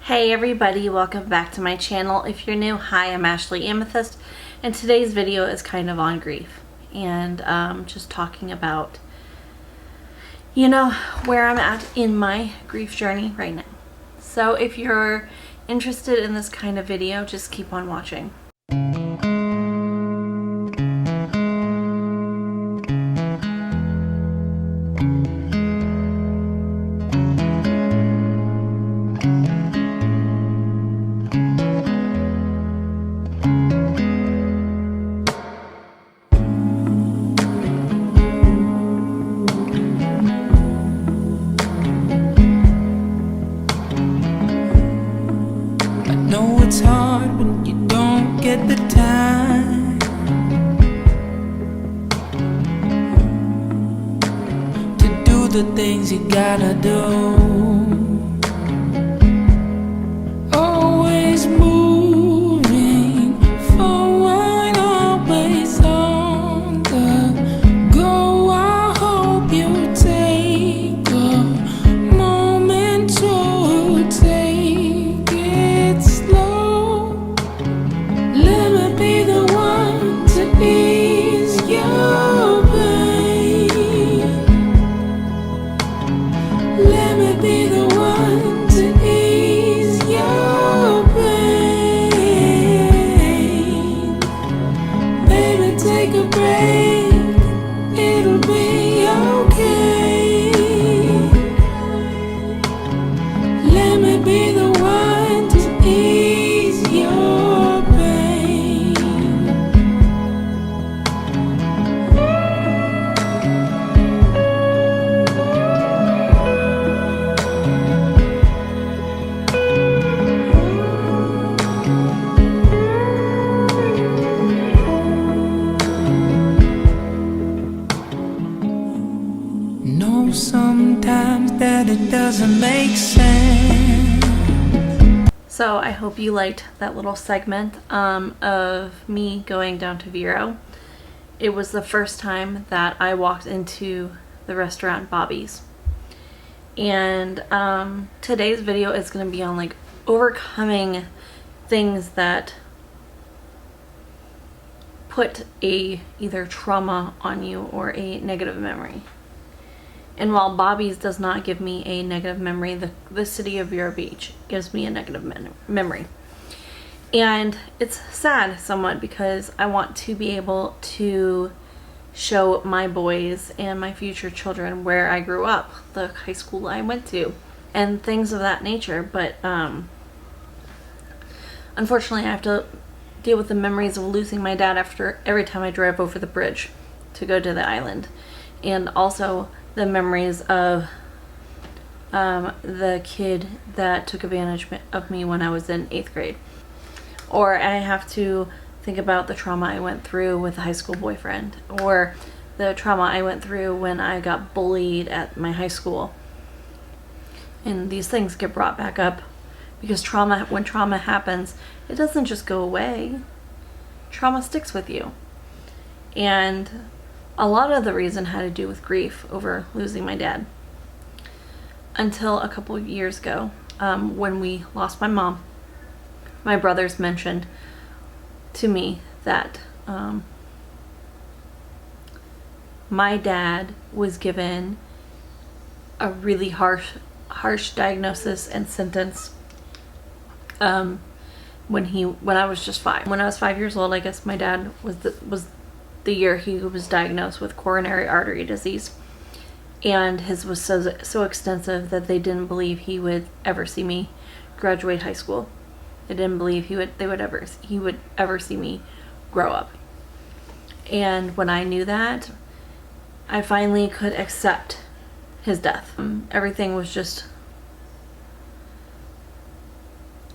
Hey everybody, welcome back to my channel. If you're new, hi, I'm Ashley Amethyst, and today's video is kind of on grief and just talking about, where I'm at in my grief journey right now. So if you're interested in this kind of video, just keep on watching. It's hard when you don't get the time to do the things you gotta do. Always moving forward, always on the go. I hope you take a moment to take it slow. Let me be the one to ease your pain. Let me be the one to ease your pain. Baby, take a break, it'll be okay. Let me be the one to ease your pain. Know sometimes that it doesn't make sense. So I hope you liked that little segment of me going down to Vero. It was the first time that I walked into the restaurant Bobby's. And today's video is going to be on like overcoming things that put either trauma on you or a negative memory. And while Bobby's does not give me a negative memory, the city of Vero Beach gives me a negative memory. And it's sad somewhat because I want to be able to show my boys and my future children where I grew up, the high school I went to, and things of that nature. But unfortunately I have to deal with the memories of losing my dad every time I drive over the bridge to go to the island. And also the memories of the kid that took advantage of me when I was in 8th grade. Or I have to think about the trauma I went through with a high school boyfriend, or the trauma I went through when I got bullied at my high school. And these things get brought back up because when trauma happens, it doesn't just go away. Trauma sticks with you. And a lot of the reason had to do with grief over losing my dad. Until a couple of years ago, when we lost my mom, my brothers mentioned to me that my dad was given a really harsh diagnosis and sentence when I was just 5. When I was 5 years old, I guess my dad was the year he was diagnosed with coronary artery disease, and his was so extensive that they didn't believe he would ever see me graduate high school. They didn't believe he would ever see me grow up. And when I knew that, I finally could accept his death. Everything was just,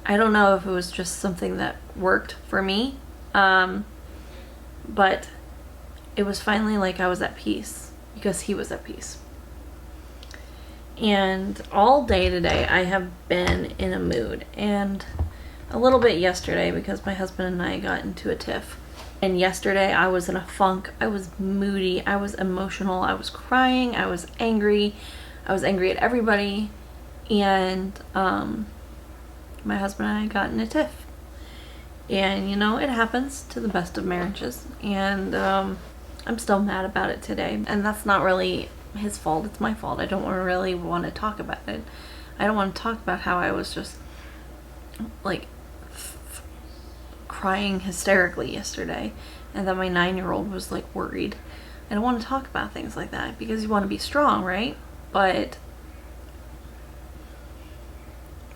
I don't know if it was just something that worked for me, but it was finally like I was at peace because he was at peace. And all day today I have been in a mood, and a little bit yesterday because my husband and I got into a tiff. And yesterday I was in a funk. I was moody, I was emotional, I was crying, I was angry at everybody. And my husband and I got in a tiff. And, you know, it happens to the best of marriages. And I'm still mad about it today. And that's not really his fault. It's my fault. I don't really want to talk about it. I don't want to talk about how I was just, like, crying hysterically yesterday. And that my 9-year-old was, like, worried. I don't want to talk about things like that because you want to be strong, right? But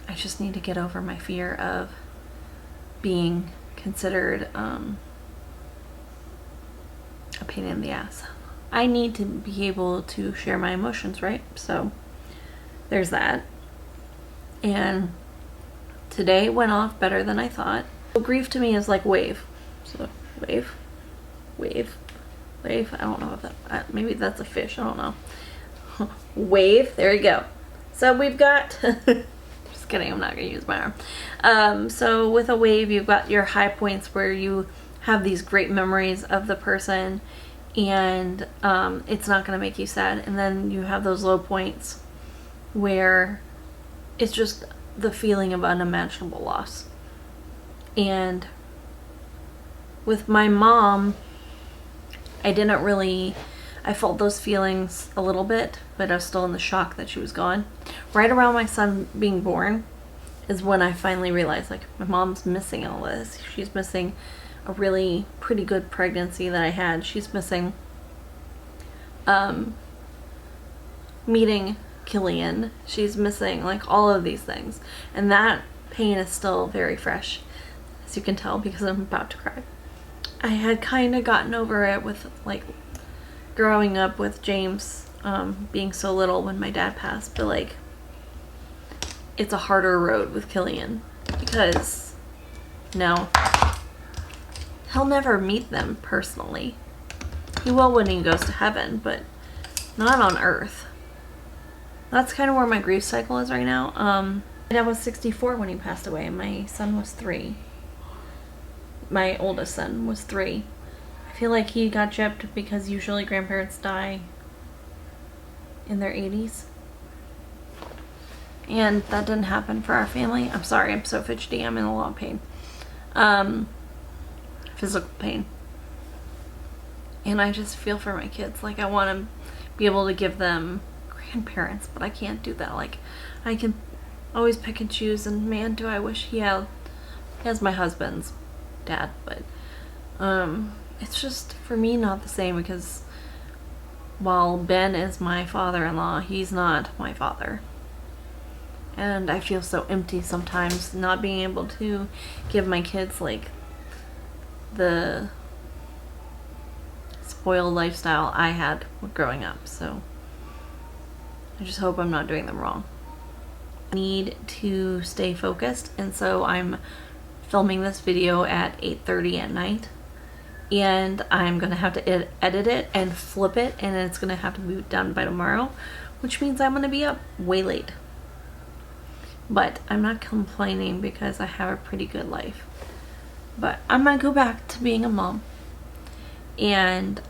I just need to get over my fear of being considered a pain in the ass. I need to be able to share my emotions, right? So there's that. And today went off better than I thought. Grief to me is like wave. So wave. I don't know if that, maybe that's a fish, I don't know. Wave, there you go. So we've got, just kidding, I'm not gonna use my arm. So with a wave, you've got your high points where you have these great memories of the person and it's not gonna make you sad. And then you have those low points where it's just the feeling of unimaginable loss. And with my mom, I felt those feelings a little bit, but I was still in the shock that she was gone. Right around my son being born is when I finally realized, like, my mom's missing all this. She's missing a really pretty good pregnancy that I had. She's missing meeting Killian. She's missing, like, all of these things. And that pain is still very fresh, as you can tell, because I'm about to cry. I had kind of gotten over it with, like, growing up with James being so little when my dad passed, but, like, it's a harder road with Killian because, no, he'll never meet them personally. He will when he goes to heaven, but not on earth. That's kind of where my grief cycle is right now. My dad was 64 when he passed away, and my son was 3. My oldest son was 3. I feel like he got gypped because usually grandparents die in their 80s. And that didn't happen for our family. I'm sorry, I'm so fidgety. I'm in a lot of pain. Physical pain. And I just feel for my kids. Like, I want to be able to give them grandparents, but I can't do that. Like, I can always pick and choose, and man, do I wish he has my husband's dad, but it's just, for me, not the same, because while Ben is my father-in-law, he's not my father. And I feel so empty sometimes not being able to give my kids, like, the spoiled lifestyle I had growing up. So I just hope I'm not doing them wrong. I need to stay focused, and so I'm filming this video at 8:30 at night, and I'm gonna have to edit it and flip it, and it's gonna have to be done by tomorrow, which means I'm gonna be up way late. But I'm not complaining because I have a pretty good life. But I'm gonna go back to being a mom. And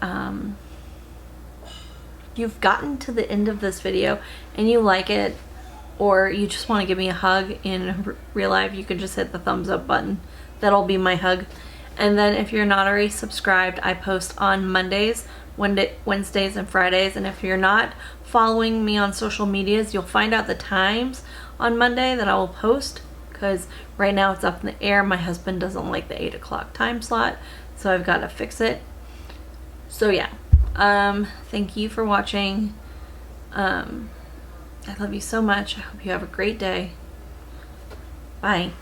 you've gotten to the end of this video and you like it, or you just want to give me a hug in real life, you can just hit the thumbs up button. That'll be my hug. And then if you're not already subscribed, I post on Mondays, Wednesdays, and Fridays. And if you're not following me on social medias, you'll find out the times on Monday that I will post, because right now it's up in the air. My husband doesn't like the 8 o'clock time slot, so I've got to fix it. So yeah, thank you for watching. I love you so much. I hope you have a great day. Bye.